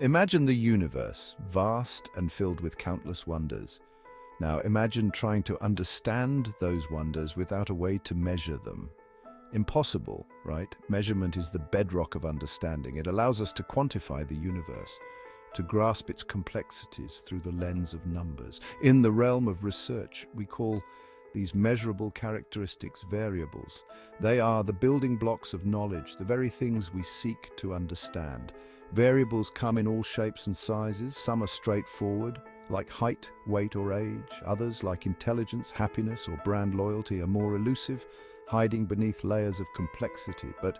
Imagine the universe, vast and filled with countless wonders. Now imagine trying to understand those wonders without a way to measure them. Impossible, right? Measurement is the bedrock of understanding. It allows us to quantify the universe, to grasp its complexities through the lens of numbers. In the realm of research, we call these measurable characteristics variables. They are the building blocks of knowledge, the very things we seek to understand. Variables come in all shapes and sizes. Some are straightforward, like height, weight, or age. Others, like intelligence, happiness, or brand loyalty, are more elusive, hiding beneath layers of complexity. But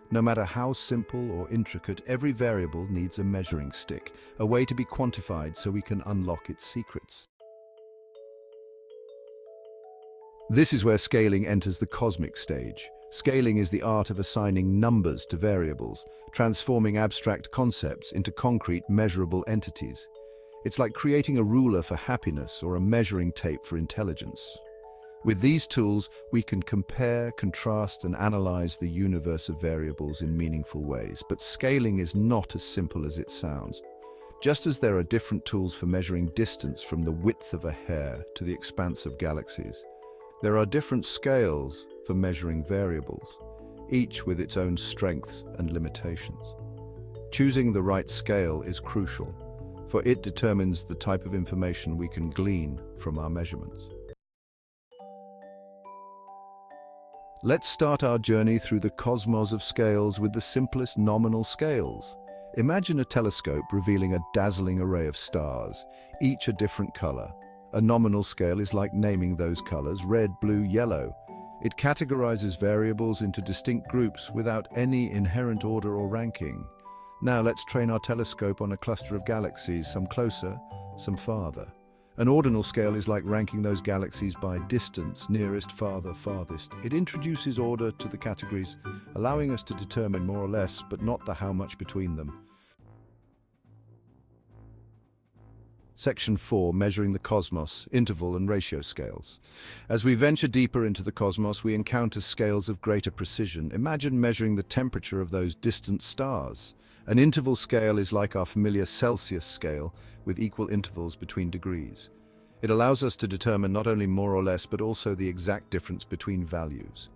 no matter how simple or intricate, every variable needs a measuring stick, a way to be quantified so we can unlock its secrets. This is where scaling enters the cosmic stage. Scaling is the art of assigning numbers to variables, transforming abstract concepts into concrete, measurable entities. It's like creating a ruler for happiness or a measuring tape for intelligence. With these tools, we can compare, contrast, and analyze the universe of variables in meaningful ways. But scaling is not as simple as it sounds. Just as there are different tools for measuring distance from the width of a hair to the expanse of galaxies, there are different scales for measuring variables, each with its own strengths and limitations. Choosing the right scale is crucial, for it determines the type of information we can glean from our measurements. Let's start our journey through the cosmos of scales with the simplest nominal scales. Imagine a telescope revealing a dazzling array of stars, each a different color. A nominal scale is like naming those colors: red, blue, yellow. It categorizes variables into distinct groups without any inherent order or ranking. Now let's train our telescope on a cluster of galaxies, some closer, some farther. An ordinal scale is like ranking those galaxies by distance, nearest, farther, farthest. It introduces order to the categories, allowing us to determine more or less, but not the how much between them. Section 4, Measuring the Cosmos, Interval and Ratio Scales. As we venture deeper into the cosmos, we encounter scales of greater precision. Imagine measuring the temperature of those distant stars. An interval scale is like our familiar Celsius scale, with equal intervals between degrees. It allows us to determine not only more or less, but also the exact difference between values.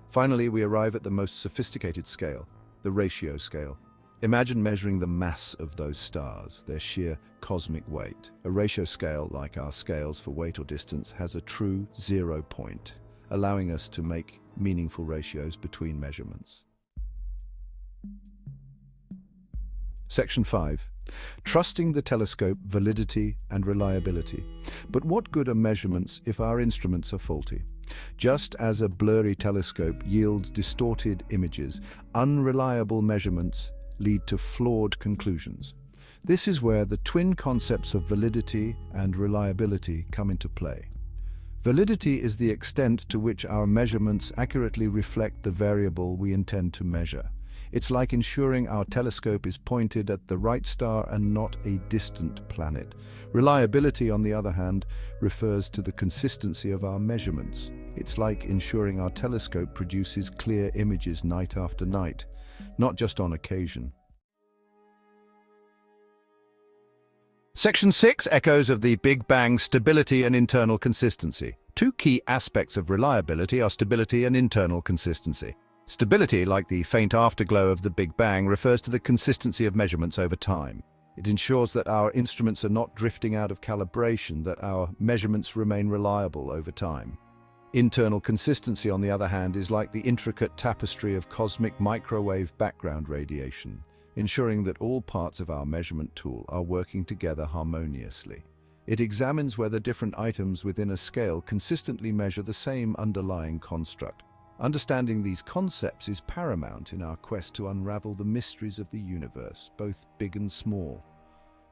Finally, we arrive at the most sophisticated scale, the ratio scale. Imagine measuring the mass of those stars, their sheer cosmic weight. A ratio scale, like our scales for weight or distance, has a true 0 point, allowing us to make meaningful ratios between measurements. Section 5. Trusting the telescope, validity and reliability. But what good are measurements if our instruments are faulty? Just as a blurry telescope yields distorted images, unreliable measurements lead to flawed conclusions. This is where the twin concepts of validity and reliability come into play. Validity is the extent to which our measurements accurately reflect the variable we intend to measure. It's like ensuring our telescope is pointed at the right star and not a distant planet. Reliability, on the other hand, refers to the consistency of our measurements. It's like ensuring our telescope produces clear images night after night, not just on occasion. Section 6, Echoes of the Big Bang, Stability and Internal Consistency. Two key aspects of reliability are stability and internal consistency. Stability, like the faint afterglow of the Big Bang, refers to the consistency of measurements over time. It ensures that our instruments are not drifting out of calibration, that our measurements remain reliable over time. Internal consistency, on the other hand, is like the intricate tapestry of cosmic microwave background radiation, ensuring that all parts of our measurement tool are working together harmoniously. It examines whether different items within a scale consistently measure the same underlying construct. Understanding these concepts is paramount in our quest to unravel the mysteries of the universe, both big and small.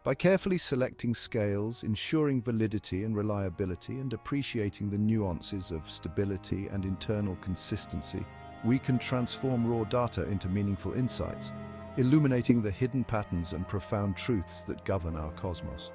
By carefully selecting scales, ensuring validity and reliability, and appreciating the nuances of stability and internal consistency, we can transform raw data into meaningful insights, illuminating the hidden patterns and profound truths that govern our cosmos.